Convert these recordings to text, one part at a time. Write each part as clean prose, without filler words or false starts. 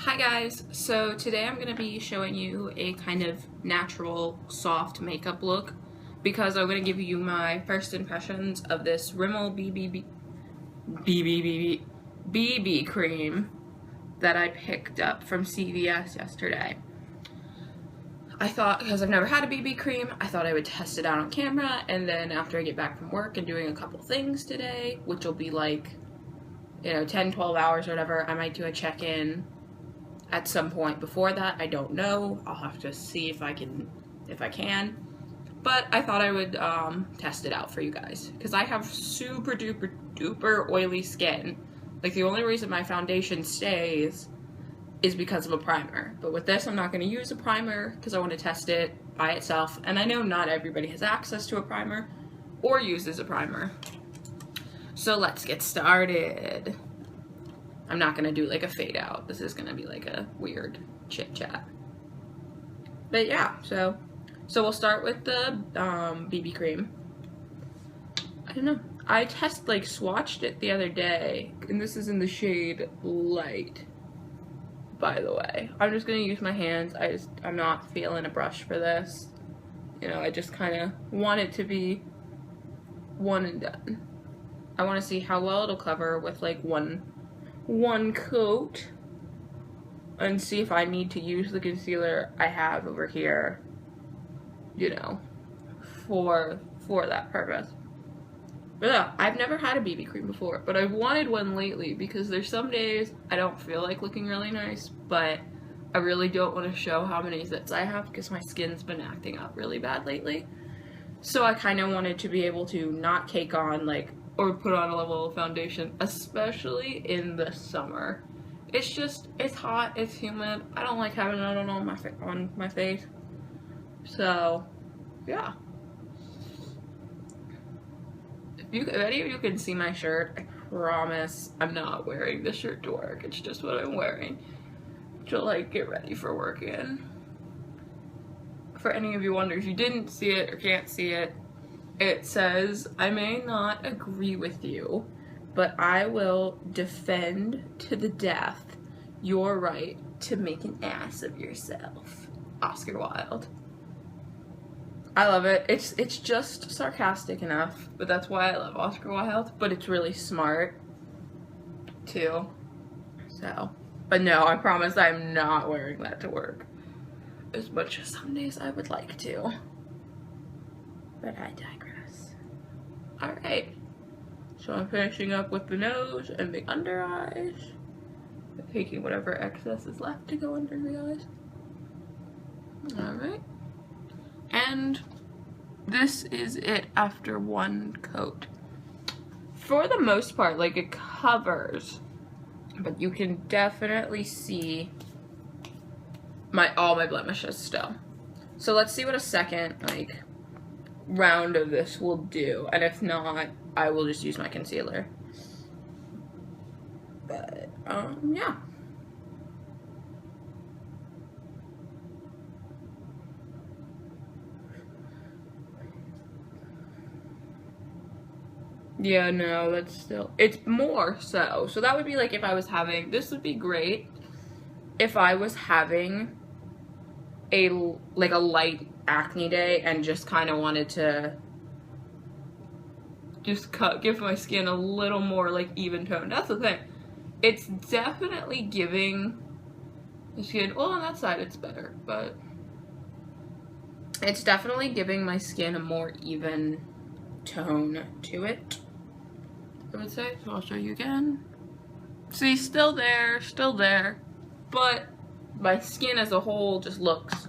Hi guys, so today I'm going to be showing you a kind of natural soft makeup look because I'm going to give you my first impressions of this Rimmel BB cream that I picked up from CVS yesterday. I thought, because I've never had a BB cream, I thought I would test it out on camera, and then after I get back from work and doing a couple things today, which will be like, 10-12 hours or whatever, I might do a check-in at some point before that. I don't know. I'll have to see if I can. But I thought I would test it out for you guys because I have super duper oily skin. Like, the only reason my foundation stays is because of a primer. But with this, I'm not going to use a primer because I want to test it by itself. And I know not everybody has access to a primer or uses a primer. So let's get started. I'm not going to do like a fade out. This is going to be like a weird chit chat. But yeah, so we'll start with the BB cream. I don't know. I swatched it the other day, and this is in the shade Light, by the way. I'm just going to use my hands. I'm not feeling a brush for this. I just kind of want it to be one and done. I want to see how well it'll cover with like one coat and see if I need to use the concealer I have over here, for that purpose. But yeah, I've never had a BB cream before, but I've wanted one lately because there's some days I don't feel like looking really nice, but I really don't want to show how many zits I have because my skin's been acting up really bad lately. So I kind of wanted to be able to not cake on or put on a level of foundation, especially in the summer. It's hot, it's humid. I don't like having it on my face. So, yeah. If any of you can see my shirt, I promise I'm not wearing this shirt to work. It's just what I'm wearing to get ready for work in. For any of you wonder if you didn't see it or can't see it, it says, "I may not agree with you, but I will defend to the death your right to make an ass of yourself." Oscar Wilde. I love it. It's just sarcastic enough, but that's why I love Oscar Wilde, but it's really smart too. So, but no, I promise I'm not wearing that to work. As much as some days I would like to. But I digress. Alright. So I'm finishing up with the nose and the under eyes. Taking whatever excess is left to go under the eyes. Alright. And this is it after one coat. For the most part, it covers. But you can definitely see all my blemishes still. So let's see what a second round of this will do, and if not, I will just use my concealer. But yeah. Yeah, no, that's still, it's more so that would be if I was having, this would be great if I was having a light acne day and just kind of wanted to just give my skin a little more even tone. That's the thing. It's definitely giving the skin, well, on that side it's better, but it's definitely giving my skin a more even tone to it, I would say. So I'll show you again. See, still there, but my skin as a whole just looks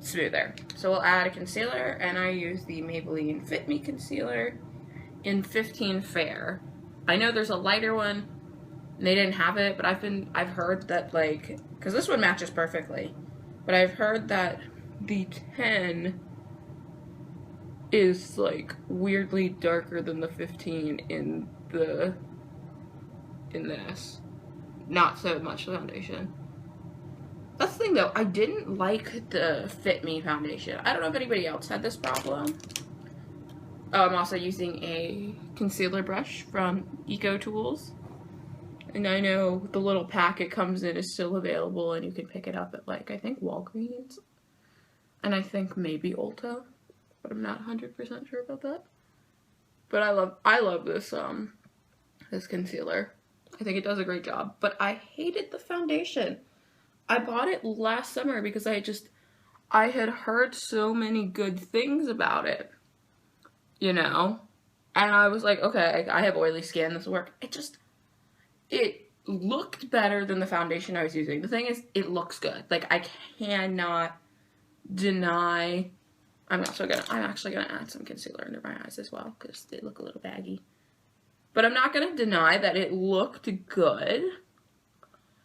smoother. So we'll add a concealer, and I use the Maybelline Fit Me concealer in 15 Fair. I know there's a lighter one, and they didn't have it, but I've heard that because this one matches perfectly, but I've heard that the 10 is weirdly darker than the 15 in this. Not so much foundation. That's the thing though, I didn't like the Fit Me foundation. I don't know if anybody else had this problem. I'm also using a concealer brush from Eco Tools. And I know the little pack it comes in is still available, and you can pick it up at, like, I think Walgreens. And I think maybe Ulta. But I'm not 100% sure about that. But I love this, this concealer. I think it does a great job. But I hated the foundation. I bought it last summer because I had heard so many good things about it. You know? And I was like, okay, I have oily skin, this will work. It looked better than the foundation I was using. The thing is, it looks good. Like, I cannot deny. I'm actually gonna add some concealer under my eyes as well, because they look a little baggy. But I'm not gonna deny that it looked good.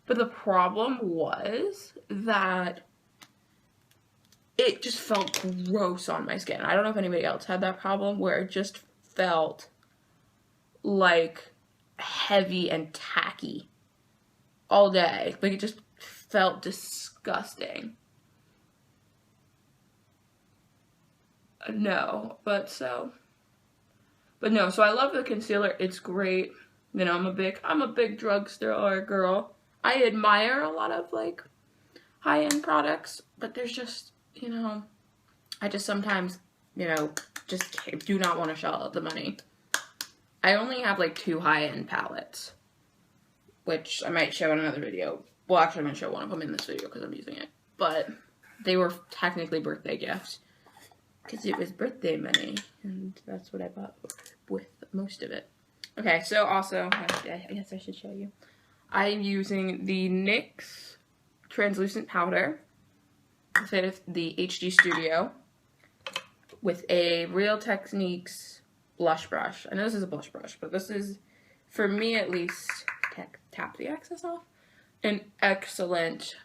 But the problem was that it just felt gross on my skin. I don't know if anybody else had that problem, where it just felt like heavy and tacky all day. Like, it just felt disgusting. So I love the concealer. It's great. You know, I'm a big drugstore girl. I admire a lot of, like, high-end products, but there's just, you know, I just sometimes, you know, just do not want to shell out the money. I only have, like, 2 high-end palettes, which I might show in another video. Well, actually, I'm going to show one of them in this video because I'm using it. But they were technically birthday gifts because it was birthday money, and that's what I bought with most of it. Okay, so also, I guess I should show you. I'm using the NYX translucent powder instead of the HD Studio with a Real Techniques blush brush. I know this is a blush brush, but this is, for me at least, tap the excess off, an excellent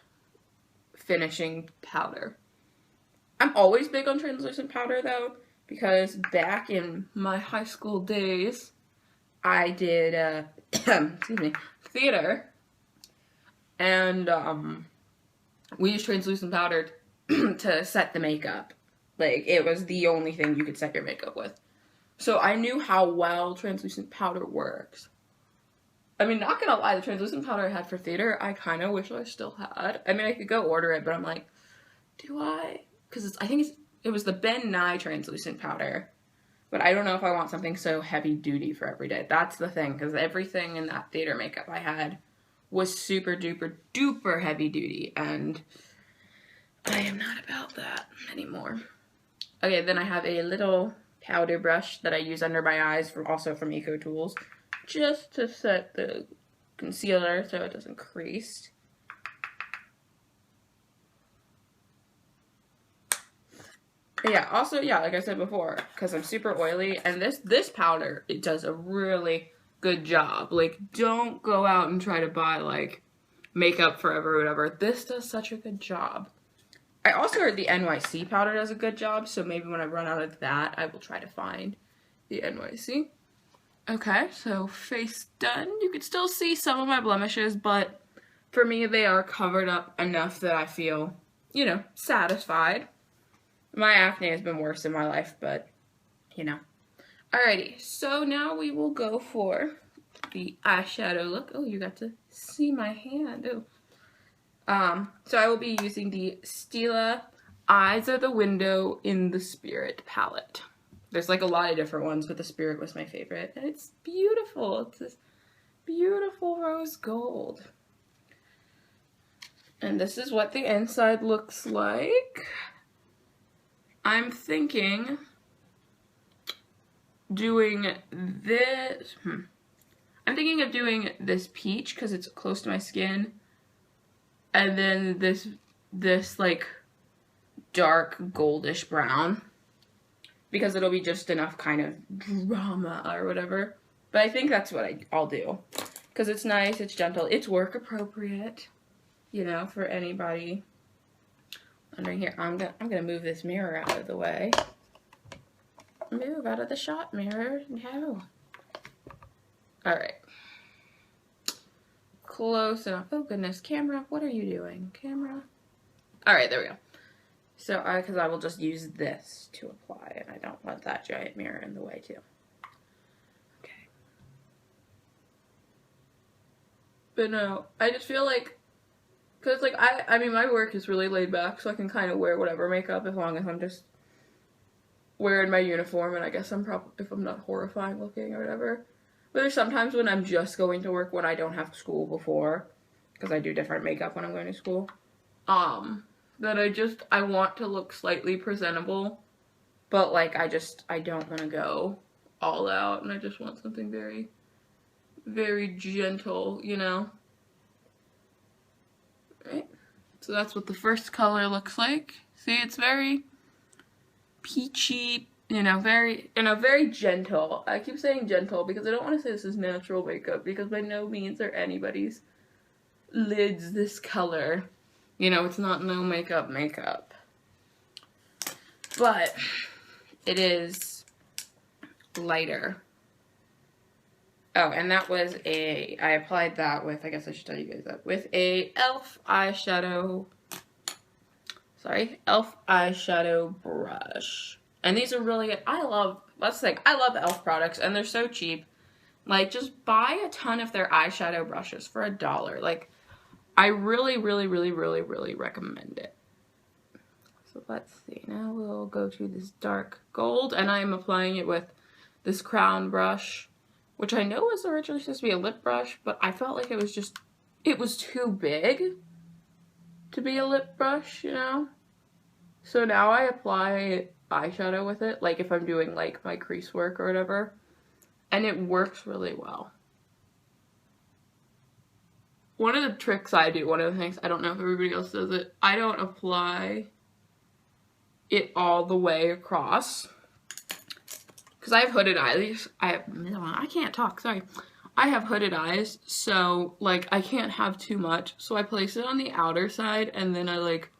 finishing powder. I'm always big on translucent powder though, because back in my high school days, I did, excuse me, theater, and we used translucent powder to set the makeup. Like, it was the only thing you could set your makeup with. So I knew how well translucent powder works. I mean, not gonna lie, the translucent powder I had for theater, I kind of wish I still had. I mean, I could go order it, but I'm like, do I? Because I think it was the Ben Nye translucent powder. But I don't know if I want something so heavy duty for every day. That's the thing, because everything in that theater makeup I had was super duper duper heavy duty, and I am not about that anymore. Okay, then I have a little powder brush that I use under my eyes, also from Eco Tools, just to set the concealer so it doesn't crease. Yeah, also, yeah, like I said before, because I'm super oily, and this powder, it does a really good job. Like, don't go out and try to buy, like, Makeup Forever or whatever. This does such a good job. I also heard the NYC powder does a good job, so maybe when I run out of that, I will try to find the NYC. Okay, so face done. You can still see some of my blemishes, but for me, they are covered up enough that I feel, you know, satisfied. My acne has been worse in my life, but, you know. Alrighty, so now we will go for the eyeshadow look. Oh, you got to see my hand. Oh. So I will be using the Stila Eyes Are the Window in the Spirit palette. There's like a lot of different ones, but the Spirit was my favorite. And it's beautiful. It's this beautiful rose gold. And this is what the inside looks like. I'm thinking doing this. I'm thinking of doing this peach because it's close to my skin, and then this like dark goldish brown because it'll be just enough kind of drama or whatever. But I think that's what I'll do because it's nice, it's gentle, it's work appropriate, you know, for anybody. Under here, I'm gonna move this mirror out of the way. Move out of the shot, mirror. No. Alright. Close enough. Oh goodness, camera, what are you doing? Camera. Alright, there we go. So, because I will just use this to apply, and I don't want that giant mirror in the way too. Okay. But no, I just feel like, because like I mean my work is really laid back, so I can kind of wear whatever makeup as long as I'm just wearing my uniform, and I guess I'm probably, if I'm not horrifying looking or whatever. But there's sometimes when I'm just going to work when I don't have school before, because I do different makeup when I'm going to school, that I want to look slightly presentable, but like I don't want to go all out, and I just want something very, very gentle, you know? Right? So that's what the first color looks like. See, it's very peachy, you know, very gentle. I keep saying gentle because I don't want to say this is natural makeup, because by no means are anybody's lids this color. You know, it's not no makeup. But it is lighter. Oh, and that was I applied that with, I guess I should tell you guys that, with a e.l.f. eyeshadow brush. And these are really good. I love e.l.f. products, and they're so cheap. Like, just buy a ton of their eyeshadow brushes for $1. Like, I really, really, really, really, really recommend it. So let's see. Now we'll go to this dark gold, and I'm applying it with this crown brush, which I know was originally supposed to be a lip brush, but I felt like it was too big to be a lip brush, you know? So now I apply eyeshadow with it, like if I'm doing like my crease work or whatever, and it works really well. One of the tricks I do, one of the things, I don't know if everybody else does it, I don't apply it all the way across. Because I have hooded eyes. I can't talk, sorry. I have hooded eyes, so like I can't have too much. So I place it on the outer side, and then I like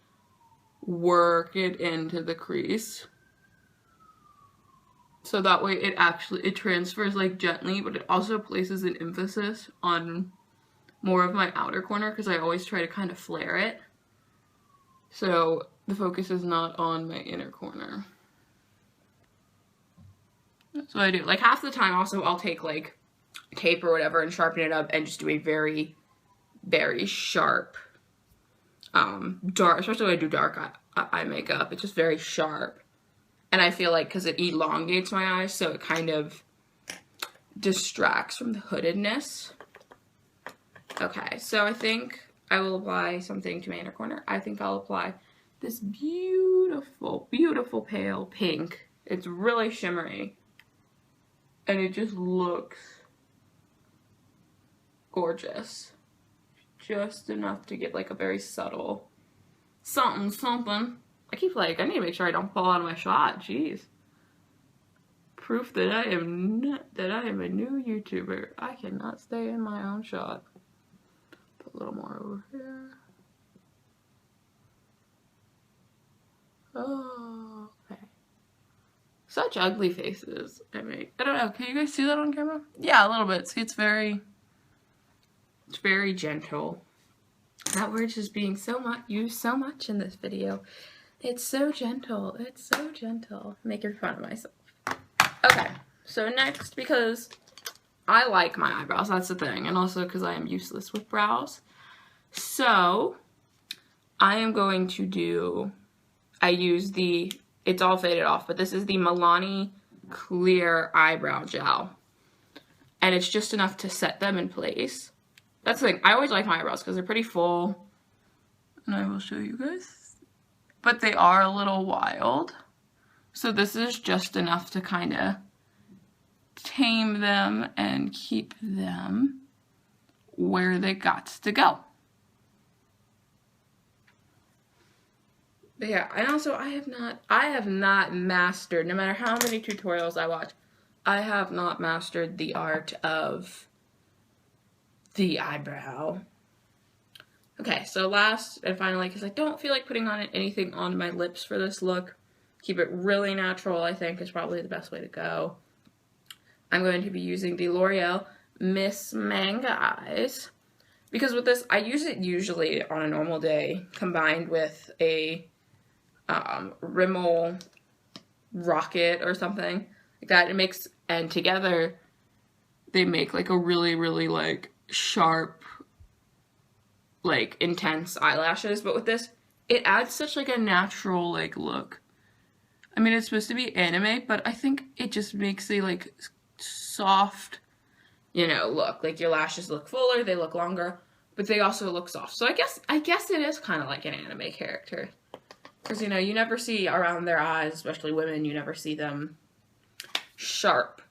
work it into the crease. So that way it transfers like gently, but it also places an emphasis on more of my outer corner, because I always try to kind of flare it. So the focus is not on my inner corner. That's what I do. Like half the time also I'll take like tape or whatever and sharpen it up and just do a very, very sharp, dark, especially when I do dark eye makeup, it's just very sharp. And I feel like because it elongates my eyes, so it kind of distracts from the hoodedness. Okay, so I think I will apply something to my inner corner. I think I'll apply this beautiful, beautiful pale pink. It's really shimmery. And it just looks gorgeous. Just enough to get like a very subtle something. I keep like, I need to make sure I don't fall out of my shot. Jeez. Proof that I am a new YouTuber. I cannot stay in my own shot. Put a little more over here. Oh, okay. Such ugly faces I make. I don't know, can you guys see that on camera? Yeah, a little bit. See, it's very gentle. That word is being used so much in this video. It's so gentle. It's so gentle. Making fun of myself. Okay, so next, because I like my eyebrows, that's the thing, and also because I am useless with brows. So, I am going to do, it's all faded off, but this is the Milani Clear Eyebrow Gel. And it's just enough to set them in place. That's the thing, I always like my eyebrows because they're pretty full. And I will show you guys. But they are a little wild. So this is just enough to kind of tame them and keep them where they got to go. But yeah, and also I have not mastered, no matter how many tutorials I watch, I have not mastered the art of the eyebrow. Okay, so last and finally, because I don't feel like putting on anything on my lips for this look, keep it really natural, I think, is probably the best way to go. I'm going to be using the L'Oreal Miss Manga Eyes. Because with this, I use it usually on a normal day, combined with a Rimmel Rocket or something like that. It makes, and together, they make like a really, really like sharp like intense eyelashes, but with this, it adds such like a natural like look. I mean, it's supposed to be anime, but I think it just makes a like soft, you know, look. Like your lashes look fuller, they look longer, but they also look soft. So I guess it is kind of like an anime character. Because, you know, you never see around their eyes, especially women, you never see them sharp.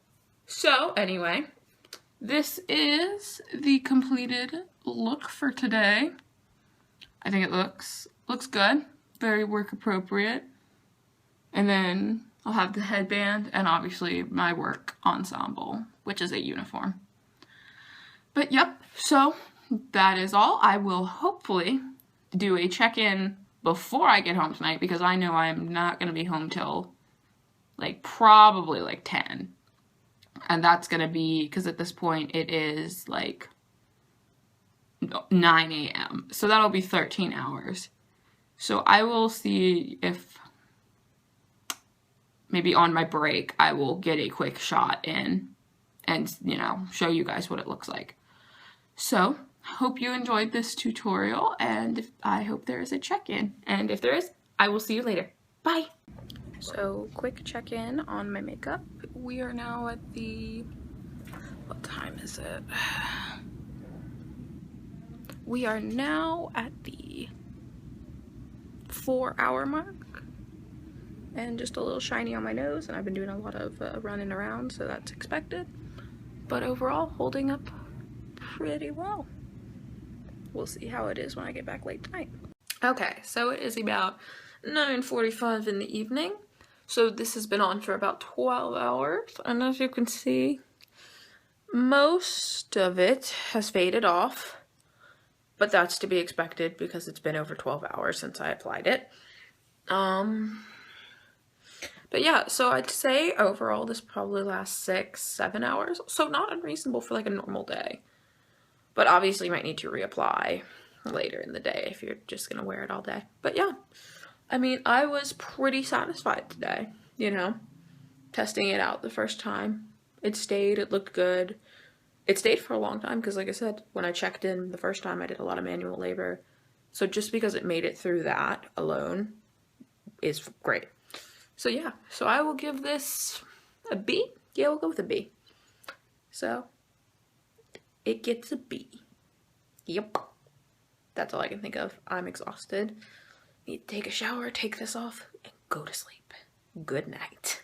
So, anyway, this is the completed look for today. I think it looks good, very work appropriate. And then I'll have the headband and obviously my work ensemble, which is a uniform. But yep, so that is all. I will hopefully do a check-in before I get home tonight, because I know I'm not going to be home till like probably like 10. And that's going to be, because at this point it is like 9 a.m. So that'll be 13 hours. So I will see if maybe on my break I will get a quick shot in and, you know, show you guys what it looks like. So, hope you enjoyed this tutorial, and I hope there is a check-in. And if there is, I will see you later. Bye! So, quick check-in on my makeup. We are now at the... what time is it? We are now at the 4-hour mark. And just a little shiny on my nose, and I've been doing a lot of running around, so that's expected. But overall, holding up pretty well. We'll see how it is when I get back late tonight. Okay, so it is about 9:45 in the evening. So this has been on for about 12 hours, and as you can see, most of it has faded off, but that's to be expected because it's been over 12 hours since I applied it. But yeah, so I'd say overall this probably lasts 6-7 hours, so not unreasonable for like a normal day. But obviously you might need to reapply later in the day if you're just gonna wear it all day. But yeah, I mean, I was pretty satisfied today, you know, testing it out the first time. It stayed, it looked good. It stayed for a long time because, like I said, when I checked in the first time I did a lot of manual labor. So just because it made it through that alone is great. So yeah, so I will give this a B. Yeah, we'll go with a B. So it gets a B. Yep. That's all I can think of. I'm exhausted. Need to take a shower, take this off, and go to sleep. Good night.